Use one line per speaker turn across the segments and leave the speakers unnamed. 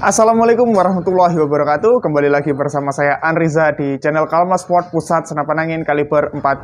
Assalamualaikum warahmatullahi wabarakatuh. Kembali lagi bersama saya Anriza di channel Kalma Sport Pusat Senapan Angin kaliber 4,5.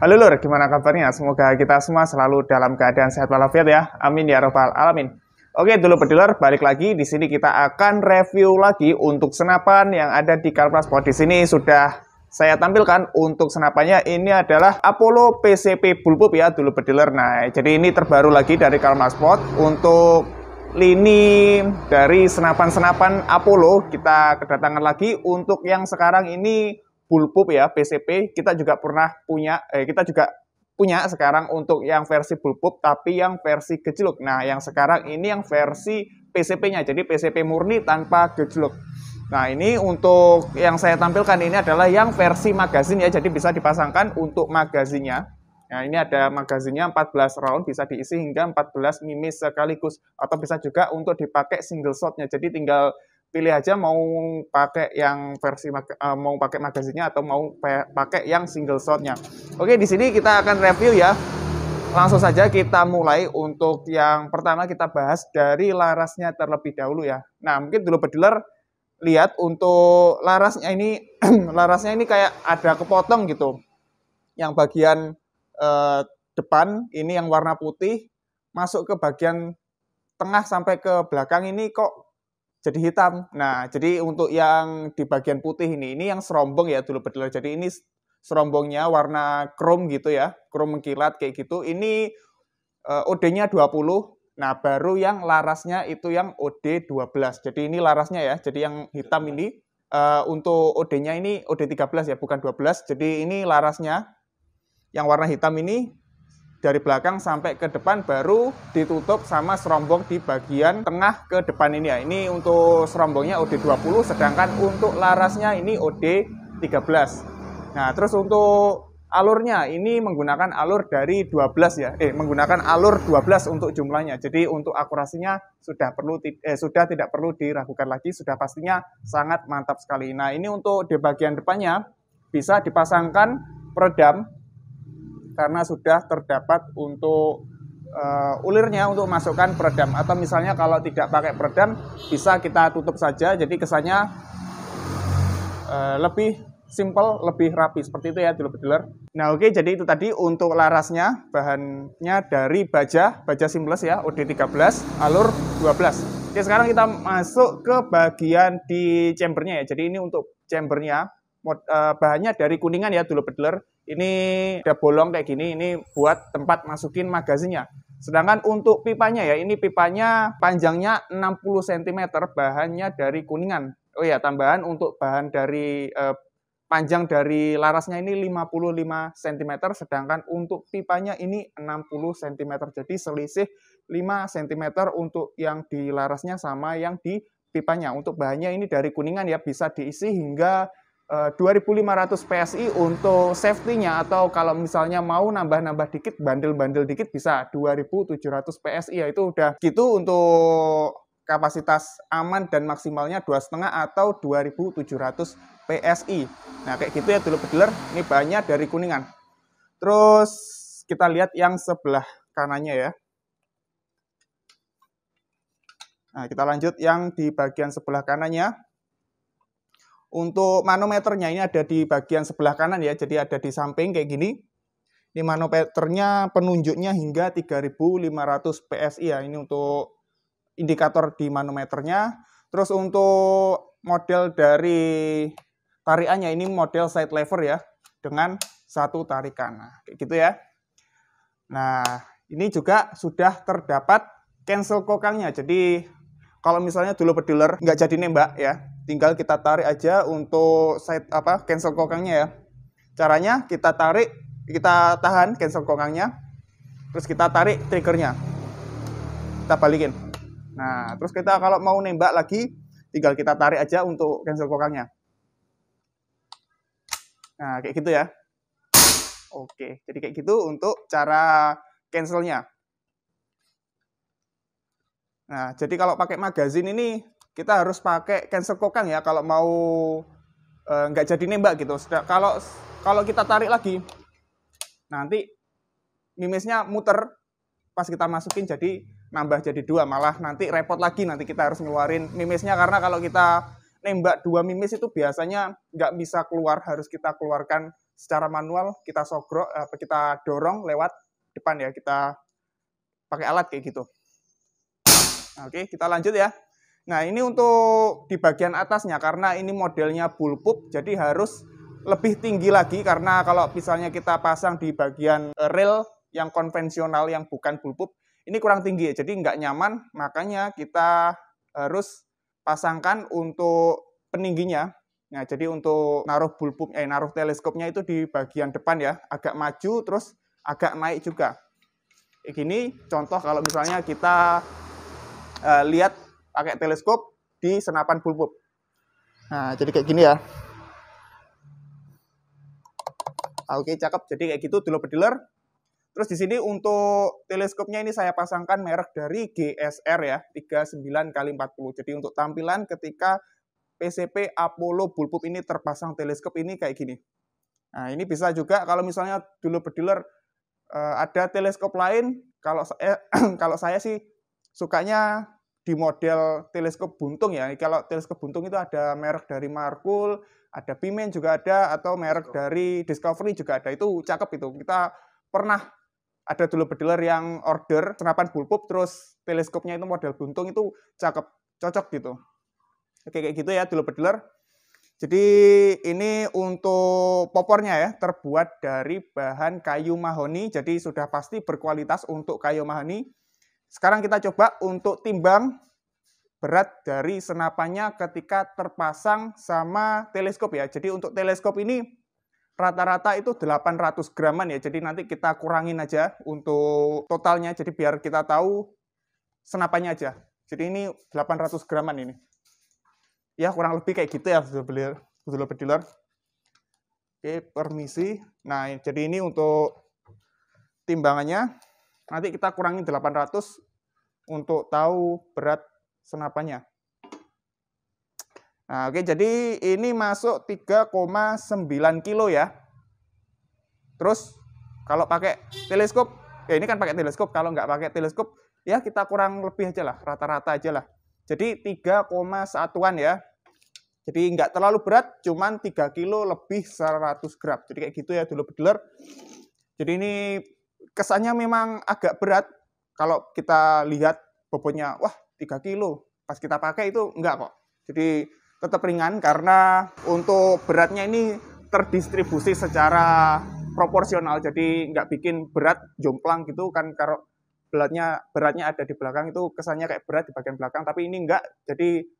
Halo lur, gimana kabarnya? Semoga kita semua selalu dalam keadaan sehat walafiat ya. Amin ya robbal alamin. Oke, dulu pediler, balik lagi. Di sini kita akan review lagi untuk senapan yang ada di Kalma Sport. Di sini sudah saya tampilkan untuk senapannya. Ini adalah Apollo PCP Bullpup ya, dulu pediler. Nah, jadi ini terbaru lagi dari Kalma Sport untuk lini dari senapan-senapan Apollo. Kita kedatangan lagi untuk yang sekarang ini Bullpup ya, PCP. Kita juga punya sekarang untuk yang versi Bullpup tapi yang versi gejluk. Nah, yang sekarang ini yang versi PCP-nya, jadi PCP murni tanpa gejluk. Nah, ini untuk yang saya tampilkan ini adalah yang versi magazin ya, jadi bisa dipasangkan untuk magazinnya. Nah, ini ada magazinnya 14 round, bisa diisi hingga 14 mimis sekaligus. Atau bisa juga untuk dipakai single shotnya. Jadi tinggal pilih aja mau pakai yang versi mau pakai magazinnya atau mau pakai yang single shotnya. Oke, di sini kita akan review ya. Langsung saja kita mulai. Untuk yang pertama kita bahas dari larasnya terlebih dahulu ya. Nah, mungkin dulu pediler lihat untuk larasnya ini larasnya ini kayak ada kepotong gitu. Yang bagian depan ini yang warna putih masuk ke bagian tengah sampai ke belakang ini kok jadi hitam. Nah, jadi untuk yang di bagian putih ini yang serombong ya dulu pediler. Jadi ini serombongnya warna chrome gitu ya, chrome mengkilat kayak gitu. Ini OD-nya 20. Nah, baru yang larasnya itu yang OD 12. Jadi ini larasnya ya. Jadi yang hitam ini untuk OD-nya ini OD 13 ya, bukan 12. Jadi ini larasnya. Yang warna hitam ini dari belakang sampai ke depan baru ditutup sama serombong di bagian tengah ke depan ini ya. Ini untuk serombongnya OD 20, sedangkan untuk larasnya ini OD 13. Nah, terus untuk alurnya ini menggunakan alur dari 12 ya. Menggunakan alur 12 untuk jumlahnya. Jadi untuk akurasinya sudah tidak perlu diragukan lagi, sudah pastinya sangat mantap sekali. Nah, ini untuk di bagian depannya bisa dipasangkan peredam karena sudah terdapat untuk ulirnya untuk masukkan peredam, atau misalnya kalau tidak pakai peredam bisa kita tutup saja, jadi kesannya lebih simple, lebih rapi seperti itu ya dulu pediler. Nah, oke, jadi itu tadi untuk larasnya, bahannya dari baja seamless ya, OD 13, alur 12. Oke, sekarang kita masuk ke bagian di chambernya ya. Jadi ini untuk chambernya bahannya dari kuningan ya dulu pediler. Ini ada bolong kayak gini, ini buat tempat masukin magazinnya. Sedangkan untuk pipanya ya, ini pipanya panjangnya 60 cm, bahannya dari kuningan. Oh ya, tambahan untuk bahan dari panjang dari larasnya ini 55 cm, sedangkan untuk pipanya ini 60 cm. Jadi selisih 5 cm untuk yang di larasnya sama yang di pipanya. Untuk bahannya ini dari kuningan ya, bisa diisi hingga 2500 PSI untuk safety-nya, atau kalau misalnya mau nambah-nambah dikit, bandel-bandel dikit bisa 2700 PSI ya, itu udah gitu untuk kapasitas aman dan maksimalnya 2,5 atau 2700 PSI. Nah, kayak gitu ya dulu pediler. Ini bahannya dari kuningan. Terus kita lihat yang sebelah kanannya ya. Nah, kita lanjut yang di bagian sebelah kanannya. Untuk manometernya ini ada di bagian sebelah kanan ya, jadi ada di samping kayak gini. Ini manometernya penunjuknya hingga 3500 PSI ya, ini untuk indikator di manometernya. Terus untuk model dari tarikannya ini model side lever ya, dengan satu tarikan. Nah, kayak gitu ya. Nah, ini juga sudah terdapat cancel kokangnya. Jadi kalau misalnya dulu pediler nggak jadi nembak ya, tinggal kita tarik aja untuk cancel kokangnya ya. Caranya kita tahan cancel kokangnya, terus kita tarik triggernya, kita balikin. Nah, terus kita kalau mau nembak lagi, tinggal kita tarik aja untuk cancel kokangnya. Nah, kayak gitu ya. Oke, jadi kayak gitu untuk cara cancelnya. Nah, jadi kalau pakai magazin ini kita harus pakai cancel kokang ya kalau mau nggak jadi nembak gitu. Kalau kita tarik lagi, nanti mimisnya muter pas kita masukin jadi nambah jadi 2, malah nanti repot lagi, nanti kita harus ngeluarin mimisnya, karena kalau kita nembak 2 mimis itu biasanya nggak bisa keluar, harus kita keluarkan secara manual, kita sogrok, kita dorong lewat depan ya, kita pakai alat kayak gitu. Nah, oke, kita lanjut ya. Nah, ini untuk di bagian atasnya, karena ini modelnya bullpup, jadi harus lebih tinggi lagi, karena kalau misalnya kita pasang di bagian rail yang konvensional yang bukan bullpup, ini kurang tinggi ya, jadi nggak nyaman, makanya kita harus pasangkan untuk peningginya. Nah, jadi untuk naruh naruh teleskopnya itu di bagian depan ya, agak maju terus agak naik juga. Kayak gini contoh kalau misalnya kita lihat pakai teleskop di senapan bullpup. Nah, jadi kayak gini ya. Oke, cakep. Jadi kayak gitu dulu bediler. Terus di sini untuk teleskopnya ini saya pasangkan merek dari GSR ya, 39x40. Jadi untuk tampilan ketika PCP Apollo bullpup ini terpasang teleskop ini kayak gini. Nah, ini bisa juga kalau misalnya dulu bediler ada teleskop lain, kalau saya sih sukanya di model teleskop buntung ya. Kalau teleskop buntung itu ada merek dari Markul, ada Pimen juga ada, atau merek dari Discovery juga ada. Itu cakep itu. Kita pernah ada dulu bediler yang order senapan bullpup terus teleskopnya itu model buntung, itu cakep, cocok gitu. Oke, kayak gitu ya dulu bediler. Jadi ini untuk popornya ya, terbuat dari bahan kayu mahoni, jadi sudah pasti berkualitas untuk kayu mahoni. Sekarang kita coba untuk timbang berat dari senapannya ketika terpasang sama teleskop ya. Jadi untuk teleskop ini rata-rata itu 800 graman ya, jadi nanti kita kurangin aja untuk totalnya, jadi biar kita tahu senapannya aja. Jadi ini 800 graman ini. Ya kurang lebih kayak gitu ya, dulu bediler. Oke, permisi. Nah, jadi ini untuk timbangannya. Nanti kita kurangin 800 untuk tahu berat senapannya. Nah, oke, jadi ini masuk 3,9 kilo ya. Terus kalau pakai teleskop, ya ini kan pakai teleskop. Kalau nggak pakai teleskop, ya kita kurang lebih aja lah, rata-rata aja lah. Jadi 3,1-an ya. Jadi nggak terlalu berat, cuman 3 kilo lebih 100 gram. Jadi kayak gitu ya dulu bediler. Jadi ini kesannya memang agak berat. Kalau kita lihat bobotnya, wah 3 kilo. Pas kita pakai itu enggak kok. Jadi tetap ringan karena untuk beratnya ini terdistribusi secara proporsional. Jadi nggak bikin berat jomplang gitu kan, kalau beratnya ada di belakang itu kesannya kayak berat di bagian belakang, tapi ini enggak. Jadi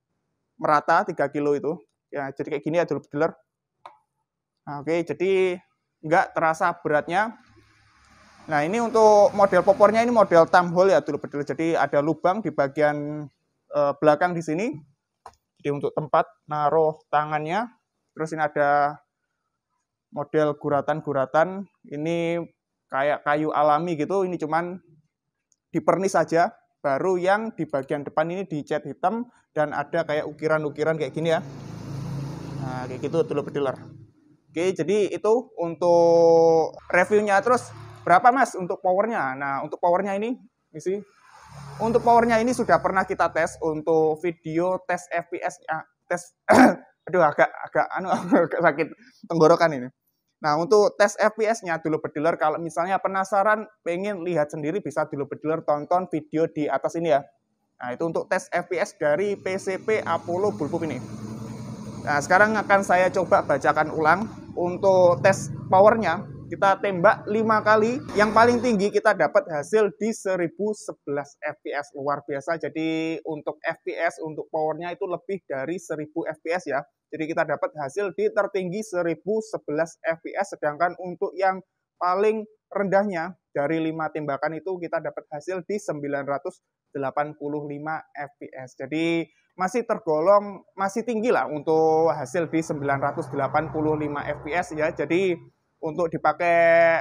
merata 3 kilo itu. Ya, jadi kayak gini ya dulu bediler. Nah, oke, jadi nggak terasa beratnya. Nah, ini untuk model popornya ini model thumb hole ya dulu bediler. Jadi ada lubang di bagian belakang di sini. Jadi untuk tempat naruh tangannya. Terus ini ada model guratan-guratan. Ini kayak kayu alami gitu. Ini cuman dipernis saja. Baru yang di bagian depan ini dicat hitam dan ada kayak ukiran-ukiran kayak gini ya. Nah, kayak gitu dulu bediler. Oke, jadi itu untuk reviewnya. Terus berapa Mas untuk powernya? Nah, untuk powernya ini sih, untuk powernya ini sudah pernah kita tes untuk video tes FPS ya, tes aduh agak sakit tenggorokan ini. Nah, untuk tes FPS-nya dulu bediler, kalau misalnya penasaran pengen lihat sendiri bisa dulu bediler tonton video di atas ini ya. Nah, itu untuk tes FPS dari PCP Apollo bullpup ini. Nah, sekarang akan saya coba bacakan ulang untuk tes powernya. Kita tembak 5 kali, yang paling tinggi kita dapat hasil di 1011 FPS, luar biasa. Jadi untuk FPS, untuk powernya itu lebih dari 1000 FPS ya. Jadi kita dapat hasil di tertinggi 1011 FPS, sedangkan untuk yang paling rendahnya dari 5 tembakan itu kita dapat hasil di 985 FPS. Jadi masih tergolong masih tinggi lah untuk hasil di 985 FPS ya. Jadi untuk dipakai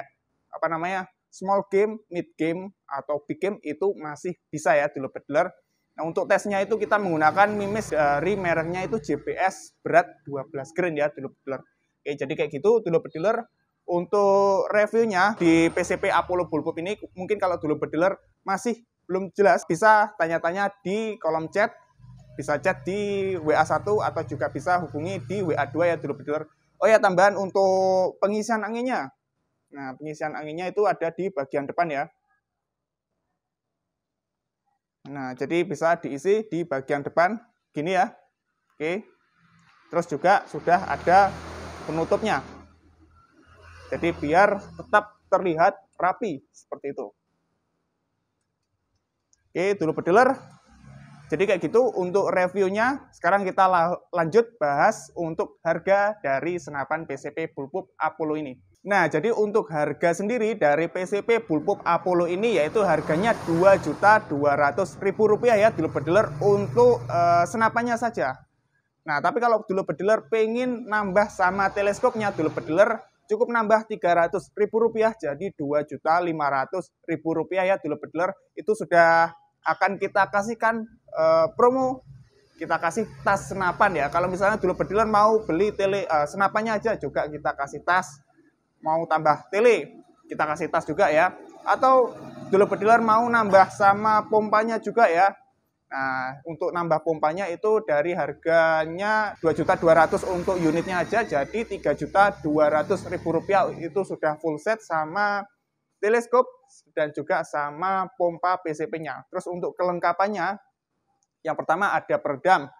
small game, mid game atau big game itu masih bisa ya dulu bediler. Nah, untuk tesnya itu kita menggunakan mimis dari mereknya itu JBS berat 12 grain ya dulu bediler. Oke, jadi kayak gitu dulu bediler untuk reviewnya di PCP Apollo Bullpup ini, mungkin kalau dulu berdealer masih belum jelas, bisa tanya-tanya di kolom chat, bisa chat di WA1 atau juga bisa hubungi di WA2 ya dulu berdealer. Oh ya, tambahan untuk pengisian anginnya. Nah, pengisian anginnya itu ada di bagian depan ya. Nah, jadi bisa diisi di bagian depan gini ya. Oke. Terus juga sudah ada penutupnya. Jadi biar tetap terlihat rapi seperti itu. Oke, dulu berdealer. Jadi kayak gitu untuk reviewnya. Sekarang kita lanjut bahas untuk harga dari senapan PCP Bullpup Apollo ini. Nah, jadi untuk harga sendiri dari PCP Bullpup Apollo ini yaitu harganya Rp2.200.000 ya dulu berdealer untuk senapannya saja. Nah, tapi kalau dulu berdealer pengen nambah sama teleskopnya dulu berdealer cukup nambah Rp300.000 jadi Rp2.500.000 ya dulu berdealer. Itu sudah akan kita kasihkan promo, kita kasih tas senapan ya. Kalau misalnya dulu berdealer mau beli tele senapannya aja juga kita kasih tas. Mau tambah tele, kita kasih tas juga ya. Atau dulu berdealer mau nambah sama pompanya juga ya. Nah, untuk nambah pompanya itu dari harganya Rp2.200.000 untuk unitnya aja, jadi Rp3.200.000 itu sudah full set sama teleskop dan juga sama pompa PCP-nya. Terus untuk kelengkapannya, yang pertama ada peredam,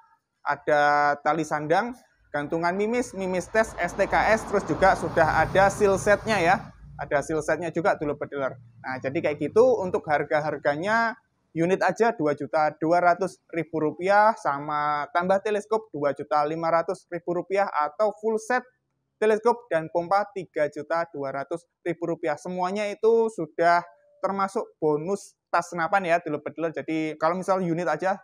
ada tali sandang, gantungan mimis, mimis tes, STKS, terus juga sudah ada seal setnya ya. Ada seal setnya juga dulu berdealer. Nah, jadi kayak gitu untuk harga-harganya unit aja Rp2.200.000 sama tambah teleskop Rp2.500.000 atau full set teleskop dan pompa Rp3.200.000. Semuanya itu sudah termasuk bonus tas senapan ya dulu berdealer. Jadi kalau misal unit aja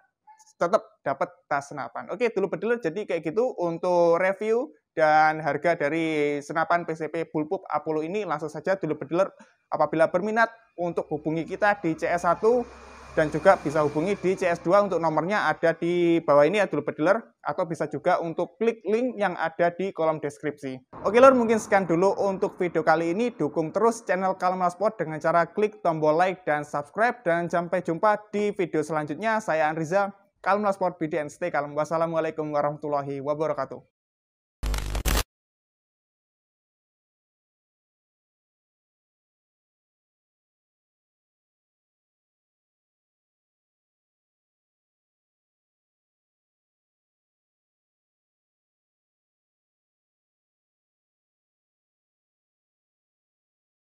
tetap dapat tas senapan. Oke, dulu berdealer jadi kayak gitu untuk review dan harga dari senapan PCP Bullpup Apollo ini. Langsung saja dulu berdealer apabila berminat untuk hubungi kita di CS1 dan juga bisa hubungi di CS2 untuk nomornya ada di bawah ini ya dulu berdealer, atau bisa juga untuk klik link yang ada di kolom deskripsi. Oke lor, mungkin sekian dulu untuk video kali ini. Dukung terus channel Kalem Sport dengan cara klik tombol like dan subscribe, dan sampai jumpa di video selanjutnya. Saya Anriza, Kalem Sport BDN, stay kalem. Wassalamualaikum warahmatullahi wabarakatuh.